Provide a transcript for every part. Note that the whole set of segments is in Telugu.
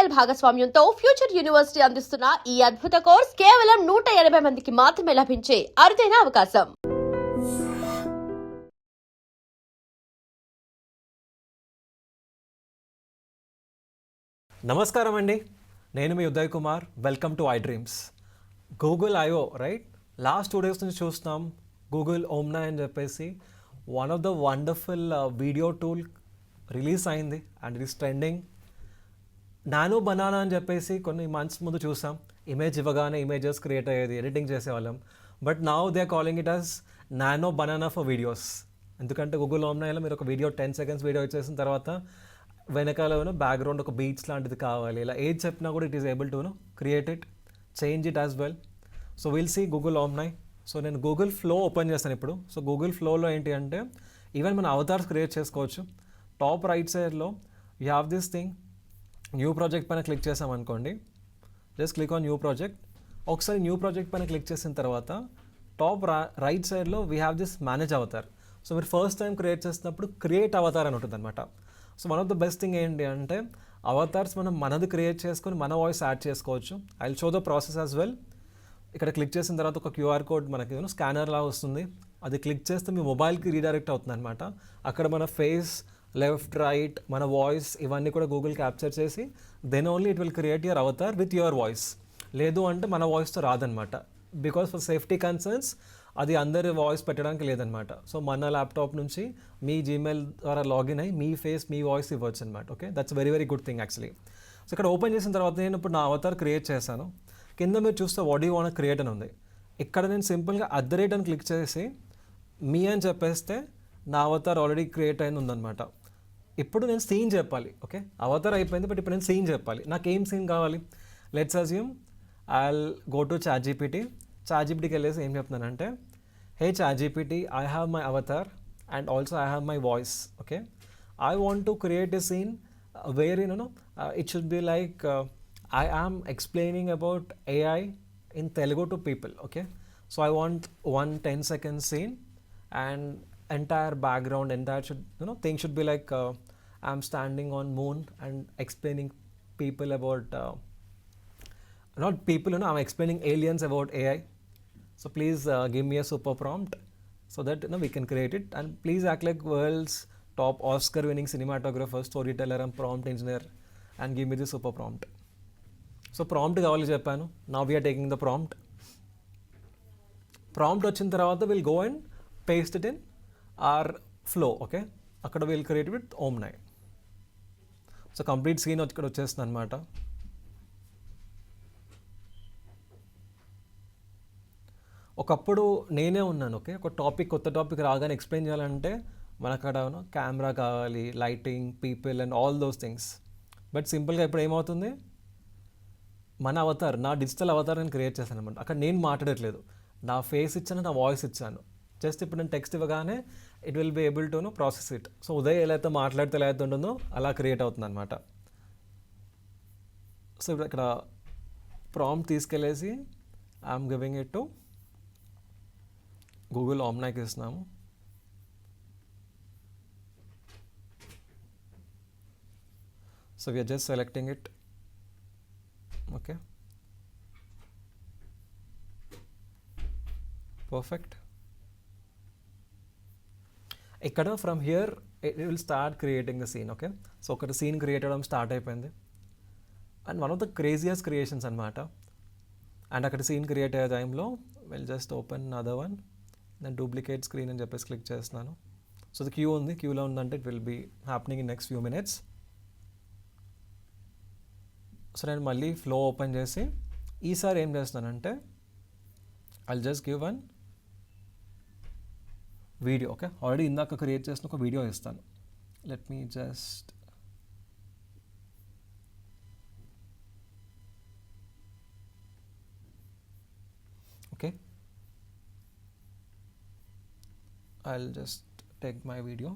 డిజిటల్ భాగస్వామ్యంతో ఫ్యూచర్ యూనివర్సిటీ అందిస్తున్న ఈ అద్భుత కోర్స్ కేవలం 180 మందికి మాత్రమే లభించే అరుదైన అవకాశం. నమస్కారం అండి, నేను మీ Uday Kumar. Welcome to iDreams. Google I/O right, last 2 days నుంచి చూస్తున్నాం. గూగుల్ ఓమ్నా అని చెప్పేసి one of the wonderful video tool release అయింది and it is trending. Nano banana అని చెప్పేసి కొన్ని మంత్స్ ముందు చూసాం. ఇమేజ్ ఇవ్వగానే ఇమేజెస్ క్రియేట్ అయ్యేది, ఎడిటింగ్ చేసేవాళ్ళం. But now they are calling it as nano banana for videos. ఎందుకంటే గూగుల్ ఓమ్నాలో మీరు ఒక వీడియో 10 seconds వీడియో ఇచ్చేసిన తర్వాత వెనకాల బ్యాక్గ్రౌండ్ ఒక బీచ్ లాంటిది కావాలి, ఇలా ఏది చెప్పినా కూడా it is able to create it, change it as well. So will see Google ఓమ్నా. సో నేను గూగుల్ ఫ్లో ఓపెన్ చేస్తాను ఇప్పుడు. సో గూగుల్ ఫ్లోలో ఏంటి అంటే ఈవెన్ మన అవతార్స్ క్రియేట్ చేసుకోవచ్చు. టాప్ రైట్ సైడ్లో you have this thing, new project పైన క్లిక్ చేసాం అనుకోండి. Just click on new project. ఒకసారి న్యూ ప్రాజెక్ట్ పైన క్లిక్ చేసిన తర్వాత టాప్ రైట్ సైడ్లో we have this manage avatar. So మీరు ఫస్ట్ టైం క్రియేట్ చేసినప్పుడు క్రియేట్ అవతార్ అని ఉంటుంది అనమాట. So one of the best thing ఏంటి అంటే అవతార్స్ మనం మనది క్రియేట్ చేసుకొని మన వాయిస్ యాడ్ చేసుకోవచ్చు. I will show the process as well. ఇక్కడ క్లిక్ చేసిన తర్వాత ఒక QR కోడ్ మనకి స్కానర్ లా వస్తుంది. అది క్లిక్ చేస్తే మీ మొబైల్కి రీడైరెక్ట్ అవుతుంది అనమాట. అక్కడ మన ఫేస్, లెఫ్ట్, రైట్, మన వాయిస్ ఇవన్నీ కూడా గూగుల్ క్యాప్చర్ చేసి then only it will create your avatar with your voice. లేదు అంటే మన వాయిస్తో రాదనమాట. బికాస్ ఫర్ సేఫ్టీ కన్సర్న్స్ అది అందరి వాయిస్ పెట్టడానికి లేదనమాట. సో మన ల్యాప్టాప్ నుంచి మీ జీమెయిల్ ద్వారా లాగిన్ అయ్యి మీ ఫేస్, మీ వాయిస్ ఇవ్వచ్చు అనమాట. Okay, that's very very good thing actually. So ఇక్కడ ఓపెన్ చేసిన తర్వాత నేను ఇప్పుడు నా అవతార్ క్రియేట్ చేశాను. కింద మీరు చూస్తే వాట్ యూ వాంట్ క్రియేట్ అని ఉంది. ఇక్కడ నేను సింపుల్గా @ అని క్లిక్ చేసి మీ అని చెప్పేస్తే నా అవతార్ ఆల్రెడీ క్రియేట్ అయింది ఉందన్నమాట. ఇప్పుడు నేను సీన్ చెప్పాలి. ఓకే, అవతార్ అయిపోయింది, బట్ ఇప్పుడు నేను సీన్ చెప్పాలి. నాకు ఏం సీన్ కావాలి? Let's assume I'll go to ChatGPTకి వెళ్ళేసి ఏం చెప్తున్నానంటే, హే ChatGPT, I have my avatar and also I have my voice. Okay, I want to create a scene where it should be like I am explaining about AI in Telugu to people. Okay, so I want one 10-second scene and entire background, entire thing should be like I'm standing on moon and explaining people about not people, I'm explaining aliens about AI. So please give me a super prompt so that we can create it, and please act like world's top Oscar winning cinematographer, storyteller and prompt engineer and give me the super prompt. So prompt కావాలి చెప్పాను. Now we are taking the prompt వచ్చిన తర్వాత we'll go and paste it in our flow. Okay, అక్కడ we'll create it with ఓమ్నా. సో కంప్లీట్ సీన్ ఇక్కడ వచ్చేస్తుంది అనమాట. ఒకప్పుడు నేనే ఉన్నాను. ఓకే, ఒక కొత్త టాపిక్ రాగానే ఎక్స్ప్లెయిన్ చేయాలంటే మనకు అక్కడ కెమెరా కావాలి, lighting, people and all those things. But సింపుల్గా ఇప్పుడు ఏమవుతుంది, మన అవతార్, నా డిజిటల్ అవతార్ నేను క్రియేట్ చేశాను అనమాట. అక్కడ నేను మాట్లాడట్లేదు, నా ఫేస్ ఇచ్చాను, నా వాయిస్ ఇచ్చాను. జస్ట్ ఇప్పుడు నేను టెక్స్ట్ ఇవ్వగానే it will be able to process it. So Uday ఎలా అయితే మాట్లాడితే ఎలా అయితే ఉంటుందో అలా క్రియేట్ అవుతుంది అనమాట. సో ఇప్పుడు ఇక్కడ ప్రాంప్ట్ తీసుకెళ్ళేసి I'm giving it to Google ఓమ్నాకి ఇస్తున్నాము. So we're just selecting it. Okay, perfect. ఇక్కడ from here it will start creating the scene. Okay, so ఒకటి సీన్ క్రియేట్ అవ్వడం స్టార్ట్ అయిపోయింది. And one of the craziest creations అనమాట. అండ్ అక్కడ సీన్ క్రియేట్ అయ్యే టైంలో will just open other one, నేను డూప్లికేట్ స్క్రీన్ అని చెప్పేసి క్లిక్ చేస్తున్నాను. సో అది క్యూ ఉంది, క్యూలో ఉందంటే it will be happening in next few minutes. So నేను మళ్ళీ ఫ్లో ఓపెన్ చేసి ఈసారి ఏం చేస్తానంటే I'll just give one video. Okay, already ఇందాక క్రియేట్ చేసిన ఒక వీడియో ఇస్తాను. Let me just okay, I'll just take my video.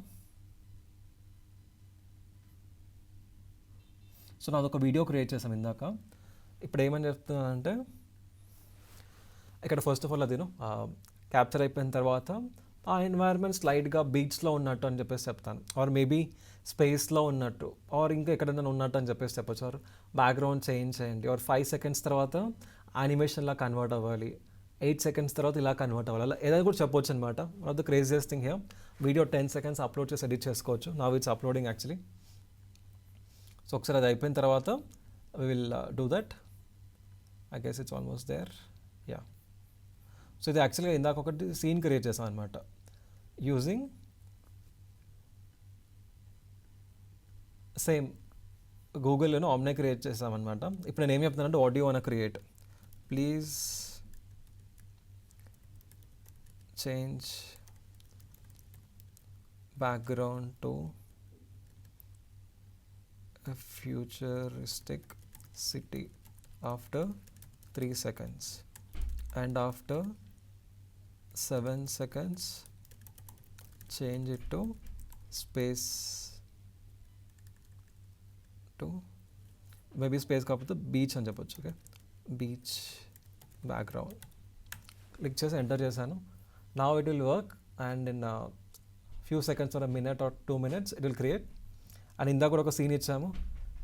So నాదొక వీడియో క్రియేట్ చేసాం ఇందాక. ఇప్పుడు ఏమని చెప్తున్నానంటే ఇక్కడ ఫస్ట్ ఆఫ్ ఆల్ అది క్యాప్చర్ అయిపోయిన తర్వాత ఆ ఎన్వైర్న్మెంట్ స్లైడ్గా బీచ్లో ఉన్నట్టు అని చెప్పేసి చెప్తాను, ఆర్ మేబీ స్పేస్లో ఉన్నట్టు, ఆర్ ఇంకా ఎక్కడైనా ఉన్నట్టు అని చెప్పేసి చెప్పొచ్చు, ఆర్ బ్యాక్గ్రౌండ్ చేంజ్ చేయండి, ఆర్ 5 సెకండ్స్ తర్వాత యానిమేషన్లా కన్వర్ట్ అవ్వాలి, 8 సెకండ్స్ తర్వాత ఇలా కన్వర్ట్ అవ్వాలి, అలా ఏదైనా కూడా చెప్పొచ్చు అనమాట. One of the craziest thing here, video 10 seconds upload చేసి ఎడిట్ చేసుకోవచ్చు. Now it's uploading actually. So ఒకసారి అది అయిపోయిన తర్వాత we will do that. I guess it's almost there. Yeah, so ఇది యాక్చువల్గా ఇందాక ఒకటి సీన్ క్రియేట్ చేసాం అనమాట యూజింగ్ సేమ్ గూగుల్లోనే ఆమ్నే క్రియేట్ చేసామన్నమాట. ఇప్పుడు నేను ఏం చెప్తానంటే ఆడియో అన్న create, please change background to a futuristic city after 3 seconds, and after 7 seconds change it to space to maybe space కాకపోతే బీచ్ అని చెప్పొచ్చు. ఓకే, బీచ్ బ్యాక్గ్రౌండ్ క్లిక్ చేసి ఎంటర్ చేశాను. Now it will work and in few seconds are minute or 2 minutes it will create. And ఇందాక కూడా ఒక సీన్ ఇచ్చాము,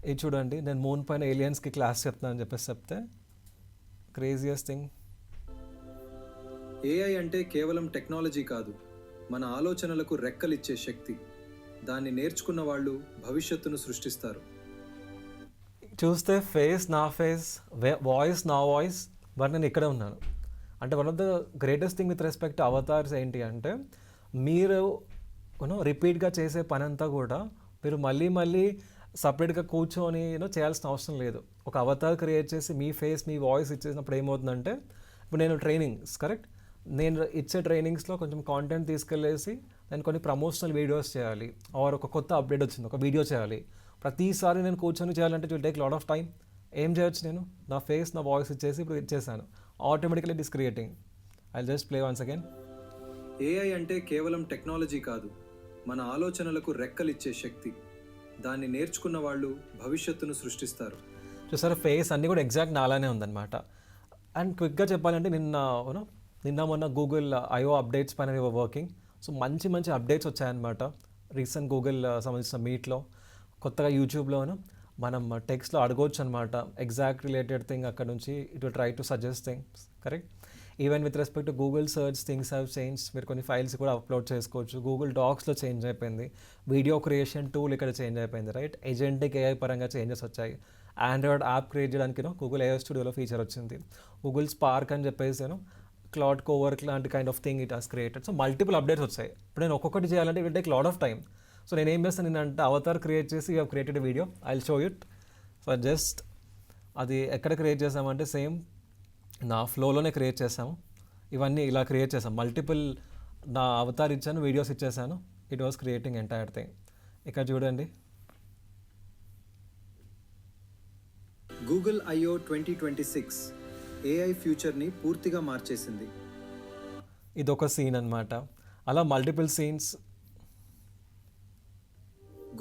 ఇది చూడండి, నేను మూన్ పైన ఏలియన్స్కి క్లాస్ చెప్తాను అని చెప్పేసి చెప్తే క్రేజియస్ట్ థింగ్. ఏఐ అంటే కేవలం టెక్నాలజీ కాదు, మన ఆలోచనలకు రెక్కలిచ్చే శక్తి. దాన్ని నేర్చుకున్న వాళ్ళు భవిష్యత్తును సృష్టిస్తారు. చూస్తే ఫేస్ నా ఫేస్, వాయిస్ నా వాయిస్, బట్ నేను ఇక్కడే ఉన్నాను. అంటే one of the greatest thing with respect avatars ఏంటి అంటే, మీరు రిపీట్గా చేసే పని అంతా కూడా మీరు మళ్ళీ సపరేట్గా కూర్చొని చేయాల్సిన అవసరం లేదు. ఒక అవతార్ క్రియేట్ చేసి మీ ఫేస్ మీ వాయిస్ ఇచ్చేసినప్పుడు ఏమవుతుందంటే, ఇప్పుడు నేను ట్రైనింగ్స్ కరెక్ట్, నేను ఇచ్చే ట్రైనింగ్స్లో కొంచెం కాంటెంట్ తీసుకెళ్ళేసి నేను కొన్ని ప్రమోషనల్ వీడియోస్ చేయాలి, ఆర్ ఒక కొత్త అప్డేట్ వచ్చింది ఒక వీడియో చేయాలి, ప్రతిసారి నేను కూర్చొని చేయాలంటే it will take lot of time. ఏం చేయొచ్చు, నేను నా ఫేస్ నా వాయిస్ ఇచ్చేసి ఇప్పుడు ఇచ్చేసాను, automatically it is creating. I just play once again. AI అంటే కేవలం టెక్నాలజీ కాదు, మన ఆలోచనలకు రెక్కలిచ్చే శక్తి. దాన్ని నేర్చుకున్న వాళ్ళు భవిష్యత్తును సృష్టిస్తారు. చూసారా, ఫేస్ అన్నీ కూడా ఎగ్జాక్ట్ నాలానే ఉందన్నమాట. అండ్ క్విక్గా చెప్పాలంటే నిన్న మొన్న గూగుల్ ఐఓ అప్డేట్స్ పైన వర్కింగ్. సో మంచి అప్డేట్స్ వచ్చాయన్నమాట రీసెంట్ గూగుల్ సంబంధించిన మీట్లో. కొత్తగా యూట్యూబ్లో మనం టెక్స్ట్లో అడగవచ్చు అనమాట ఎగ్జాక్ట్ రిలేటెడ్ థింగ్, అక్కడ నుంచి it will try to suggest things correct. Even with respect to Google search things have change. మీరు కొన్ని ఫైల్స్ కూడా అప్లోడ్ చేసుకోవచ్చు. గూగుల్ డాక్స్లో చేంజ్ అయిపోయింది. వీడియో క్రియేషన్ టూల్ ఇక్కడ చేంజ్ అయిపోయింది రైట్. ఏజెంటిక్ ఏఐ పరంగా చేంజెస్ వచ్చాయి. ఆండ్రాయిడ్ యాప్ క్రియేట్ చేయడానికి గూగుల్ ఏఐ స్టూడియోలో ఫీచర్ వచ్చింది. గూగుల్ స్పార్క్ అని చెప్పేసి క్లౌడ్ కోవర్క్ లాంటి kind of thing it has created. So multiple updates వచ్చాయి. ఇప్పుడు నేను ఒక్కొక్కటి చేయాలంటే it will take lot of time. So నేను ఏం చేస్తాను, నేనంటే అవతార్ క్రియేట్ చేసి you have created video, I will show it. So just అది ఎక్కడ క్రియేట్ చేసామంటే సేమ్ నా ఫ్లోలోనే క్రియేట్ చేసాము. ఇవన్నీ ఇలా క్రియేట్ చేసాం. మల్టిపుల్ నా అవతార్ ఇచ్చాను, వీడియోస్ ఇచ్చేసాను. It was creating entire thing. ఇక్కడ చూడండి, గూగుల్ ఐఓ 2026 ఏఐ ఫ్యూచర్ని పూర్తిగా మార్చేసింది. ఇదొక సీన్ అన్నమాట. అలా మల్టిపుల్ సీన్స్.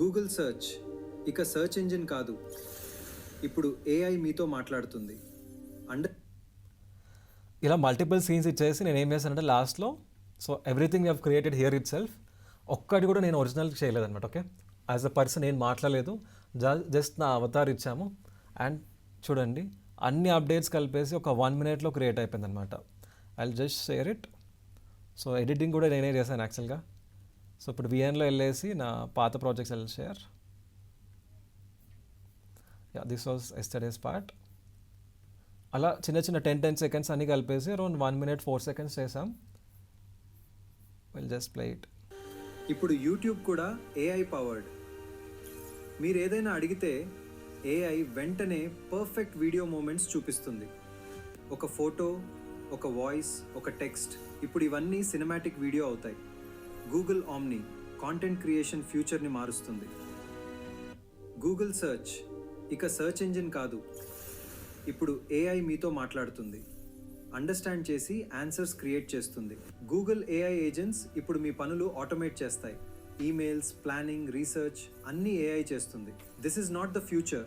గూగుల్ సర్చ్ ఇక సర్చ్ ఇంజిన్ కాదు, ఇప్పుడు ఏఐ మీతో మాట్లాడుతుంది. ఇలా మల్టిపుల్ సీన్స్ ఇచ్చేసి నేను ఏం చేశానంటే లాస్ట్లో, so everything you have created here it self. ఒక్కటి కూడా నేను ఒరిజినల్ చేయలేదన్నమాట. ఓకే, యాజ్ అ పర్సన్ నేను మాట్లాడలేదు, జస్ట్ నా అవతార్ ఇచ్చాము. అండ్ చూడండి, అన్ని అప్డేట్స్ కలిపేసి ఒక 1 minute క్రియేట్ అయిపోయింది అనమాట. I will just share it. So editing కూడా నేనే చేశాను యాక్చువల్గా. సో ఇప్పుడు విఎన్లో వెళ్ళేసి నా పాత ప్రాజెక్ట్స్ వెళ్ళి share. Yeah, this was yesterday's part. అలా చిన్న 10 seconds అన్నీ కలిపేసి అరౌండ్ 1 minute 4 seconds చేసాం. Will just play it. ఇప్పుడు యూట్యూబ్ కూడా ఏఐ పవర్డ్. మీరు ఏదైనా అడిగితే ఏఐ వెంటనే పర్ఫెక్ట్ వీడియో మూమెంట్స్ చూపిస్తుంది. ఒక ఫోటో, ఒక వాయిస్, ఒక టెక్స్ట్, ఇప్పుడు ఇవన్నీ సినిమాటిక్ వీడియో అవుతాయి. గూగుల్ ఆమ్ని కాంటెంట్ క్రియేషన్ ఫ్యూచర్ని మారుస్తుంది. గూగుల్ సర్చ్ ఇక సర్చ్ ఇంజిన్ కాదు, ఇప్పుడు ఏఐ మీతో మాట్లాడుతుంది. అండర్స్టాండ్ చేసి ఆన్సర్స్ క్రియేట్ చేస్తుంది. గూగుల్ ఏఐ ఏజెంట్స్ ఇప్పుడు మీ పనులు ఆటోమేట్ చేస్తాయి. ఈమెయిల్స్, ప్లానింగ్, రీసెర్చ్ అన్నీ ఏఐ చేస్తుంది. This is not the future,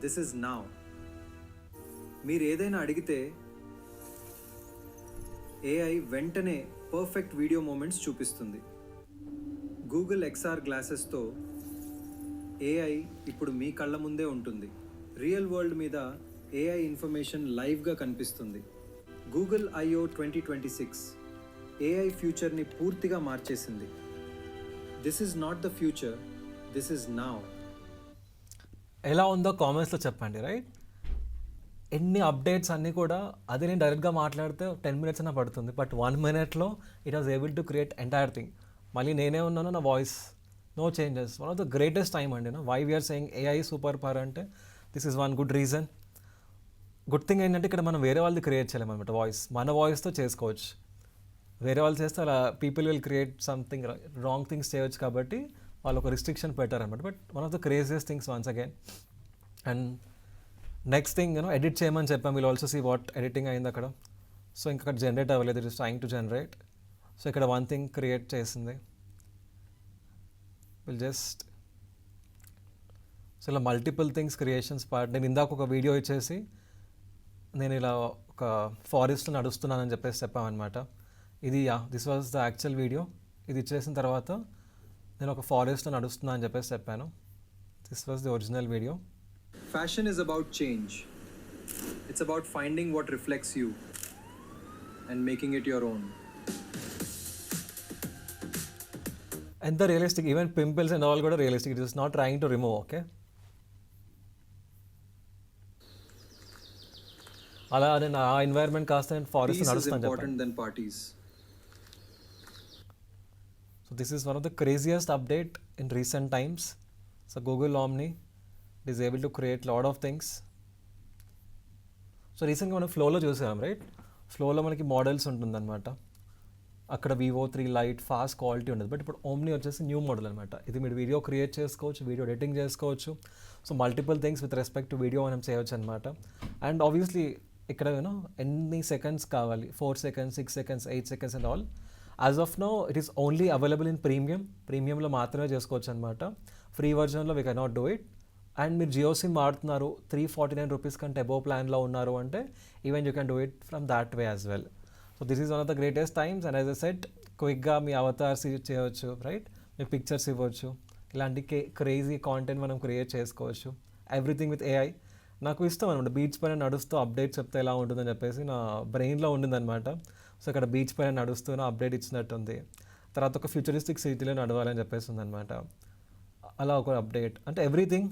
this is now. మీరు ఏదైనా అడిగితే ఏఐ వెంటనే పర్ఫెక్ట్ వీడియో మూమెంట్స్ చూపిస్తుంది. గూగుల్ XR గ్లాసెస్తో ఏఐ ఇప్పుడు మీ కళ్ళ ముందే ఉంటుంది. రియల్ వరల్డ్ మీద ఏఐ ఇన్ఫర్మేషన్ లైవ్గా కనిపిస్తుంది. గూగుల్ I/O 2026 ఏఐ ఫ్యూచర్ని పూర్తిగా మార్చేసింది. This is not the future, this is now. ఎలా ఉందో కామెంట్స్లో చెప్పండి, రైట్? ఎన్ని అప్డేట్స్ అన్నీ కూడా అది నేను డైరెక్ట్గా మాట్లాడితే 10 minutes అయినా పడుతుంది, but 1 minute it was able to create entire thing. మళ్ళీ నేనే ఉన్నాను, నా voice, no changes. One of the greatest time అండి. Why we're saying AI super power అంటే this is one good reason. Good thing ఏంటంటే ఇక్కడ మనం వేరే వాళ్ళది క్రియేట్ చేయలేము అనమాట. వాయిస్ మన వాయిస్తో చేసుకోవచ్చు. వేరే వాళ్ళు చేస్తే అలా people will create something wrong things చేయవచ్చు, కాబట్టి వాళ్ళు ఒక రిస్ట్రిక్షన్ పెట్టారనమాట. But one of the craziest things once again. And next thing edit చేయమని చెప్పాం. Will also see what editing అయింది అక్కడ. సో ఇంకా అక్కడ జనరేట్ అవ్వలేదు, it is trying to generate. So ఇక్కడ వన్ థింగ్ క్రియేట్ చేసింది. విల్ జస్ట్ సో ఇలా మల్టిపుల్ థింగ్స్ క్రియేషన్స్ పార్ట్. నేను ఇందాక ఒక వీడియో ఇచ్చేసి నేను ఇలా ఒక ఫారెస్ట్లో నడుస్తున్నానని చెప్పేసి చెప్పామన్నమాట. ఇది this was the actual video. ఇది ఇచ్చేసిన తర్వాత నేను ఒక ఫారెస్ట్లో నడుస్తున్నా అని చెప్పేసి చెప్పాను. This was the original video. Fashion is about change. It's about finding what reflects you and making it your own. ఎంత realistic, even pimples and all కూడా realistic. It is not trying to remove. Okay, అలా నేను ఆ ఎన్వైర్న్మెంట్ కాస్త నేను ఫారెస్ట్ Peace is నడుస్తాను important చెప్పాను. than parties. So this is one of the craziest update in recent times. So Google Omni is able to create lot of things. So రీసెంట్గా మనం ఫ్లోలో చూసాం, రైట్? ఫ్లోలో మనకి మోడల్స్ ఉంటుందన్నమాట. అక్కడ Vivo 3 Lite ఫాస్ట్ క్వాలిటీ ఉండదు. బట్ ఇప్పుడు ఓమ్ని వచ్చేసి న్యూ మోడల్ అనమాట. ఇది మీరు వీడియో క్రియేట్ చేసుకోవచ్చు, వీడియో ఎడిటింగ్ చేసుకోవచ్చు. So multiple things with respect to video మనం చేయవచ్చు అనమాట. అండ్ ఆబ్వియస్లీ ఇక్కడ ఎన్ని సెకండ్స్ కావాలి, 4 seconds, 6 seconds, 8 seconds and all. As of now it is only available in ప్రీమియంలో మాత్రమే చేసుకోవచ్చు అనమాట. ఫ్రీ వర్జన్లో we cannot do it. And మీరు జియో సిమ్ వాడుతున్నారు, 349 rupees కంటే అబోవ్ ప్లాన్లో ఉన్నారు అంటే even you can do it from that way as well. So this is one of the greatest times. And as a set క్విక్గా మీ అవతార్స్ చేయవచ్చు, రైట్? మీ పిక్చర్స్ ఇవ్వచ్చు, ఇలాంటి క్రేజీ కాంటెంట్ మనం క్రియేట్ చేసుకోవచ్చు. Everything with AI. నాకు ఇష్టం అనమాట. బీచ్ పైన నడుస్తూ అప్డేట్ చెప్తే ఎలా ఉంటుందని చెప్పేసి నా బ్రెయిన్లో ఉండిందనమాట. సో ఇక్కడ బీచ్ పైన నడుస్తూ అప్డేట్ ఇచ్చినట్టుంది. తర్వాత ఒక ఫ్యూచరిస్టిక్ సిటీలో నడవాలని చెప్పేసి ఉందనమాట. అలా ఒక అప్డేట్ అంటే ఎవ్రీథింగ్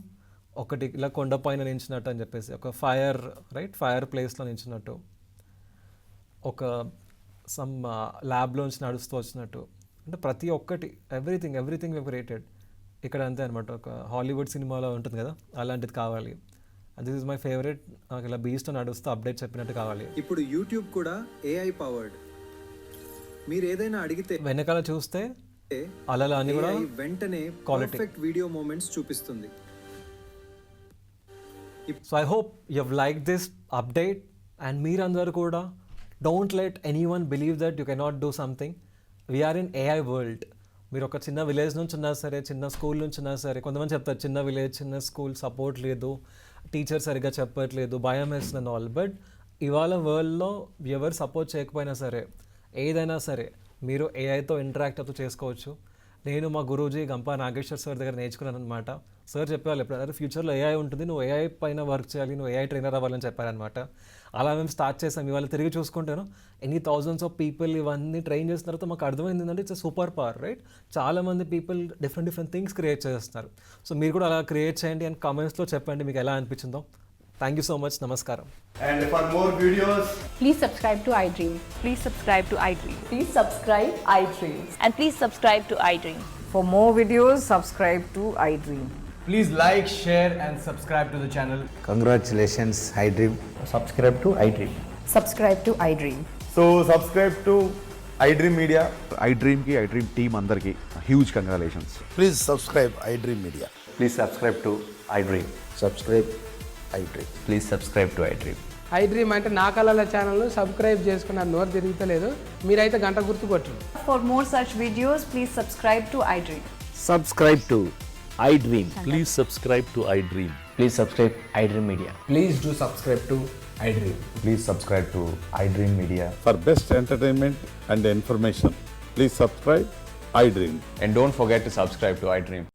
ఒకటి ఇలా కొండపైన నించినట్టు అని చెప్పేసి, ఒక ఫైర్, రైట్? ఫైర్ ప్లేస్లో నించినట్టు, ఒక సమ్ ల్యాబ్లోంచి నడుస్తూ వచ్చినట్టు, అంటే ప్రతి ఒక్కటి ఎవ్రీథింగ్ వీ క్రియేటెడ్. ఇక్కడ అంతే అనమాట. ఒక హాలీవుడ్ సినిమాలో ఉంటుంది కదా, అలాంటిది కావాలి. This is my favourite. నాకు ఇలా బీచ్లో నడుస్తూ అప్డేట్ చెప్పినట్టు కావాలి. ఇప్పుడు యూట్యూబ్ కూడా AI పవర్డ్. మీరు ఏదైనా అడిగితే వెనకాల చూస్తే అలా అన్ని కూడా AI వెంటనే quality. పర్ఫెక్ట్ వీడియో మూమెంట్స్ చూపిస్తుంది. So I hope you have like this update. And మీరందరూ కూడా don't let any one believe that you cannot do something. We're in AI world. మీరు ఒక చిన్న విలేజ్ నుంచి ఉన్నా సరే, చిన్న స్కూల్ నుంచి ఉన్నా సరే, కొంతమంది చెప్తారు చిన్న విలేజ్, చిన్న స్కూల్, సపోర్ట్ లేదు, టీచర్ సరిగ్గా చెప్పట్లేదు, భయం వేస్తుంది ఆల్. బట్ ఇవాళ వరల్డ్లో ఎవరు సపోర్ట్ చేయకపోయినా సరే, ఏదైనా సరే మీరు ఏఐతో ఇంటరాక్ట్ అవుతూ చేసుకోవచ్చు. నేను మా గురూజీ గంపా నాగేశ్వర్ సార్ దగ్గర నేర్చుకున్నాను అనమాట. సార్ చెప్పేవాళ్ళు ఎప్పుడైనా ఫ్యూచర్లో ఏఐ ఉంటుంది, నువ్వు ఏఐ పైన వర్క్ చేయాలి, నువ్వు ఏఐ ట్రైనర్ అవ్వాలని చెప్పారనమాట. అలా మేము స్టార్ట్ చేసాం. ఇవాళ తిరిగి చూసుకుంటాను ఎన్ని థౌజండ్స్ ఆఫ్ పీపుల్ ఇవన్నీ ట్రైన్ చేసిన తర్వాత మాకు అర్థమైంది ఏంటంటే ఇట్స్ సూపర్ పవర్, రైట్? చాలామంది పీపుల్ డిఫరెంట్ థింగ్స్ క్రియేట్ చేస్తున్నారు. సో మీరు కూడా అలా క్రియేట్ చేయండి అండ్ కామెంట్స్లో చెప్పండి మీకు ఎలా అనిపించిందో. Thank you so much. నమస్కారం. And for more videos, Please subscribe to iDream. Please subscribe to iDream. Please subscribe iDream. And please subscribe to iDream. For more videos, subscribe to iDream. please like, share and subscribe to the channel. Congratulations, iDream. Subscribe to iDream. Subscribe to iDream. So subscribe to iDream Media. iDream ki iDream team అందరికి huge congratulations. Please subscribe iDream Media. Please subscribe to iDream. Subscribe iDream. Please subscribe to iDream. iDream అంటే నా కళల ఛానల్ను సబ్స్క్రైబ్ చేసుకున్న నోరు తిరుగుతలేదు. మీరైతే గంట గుర్తు కొట్టండి. For more such videos, please subscribe to iDream. Subscribe to iDream. Please subscribe to iDream. Please subscribe iDream Media. Please do subscribe to iDream. Please subscribe to iDream Media. For best entertainment and information, please subscribe iDream. And don't forget to subscribe to iDream.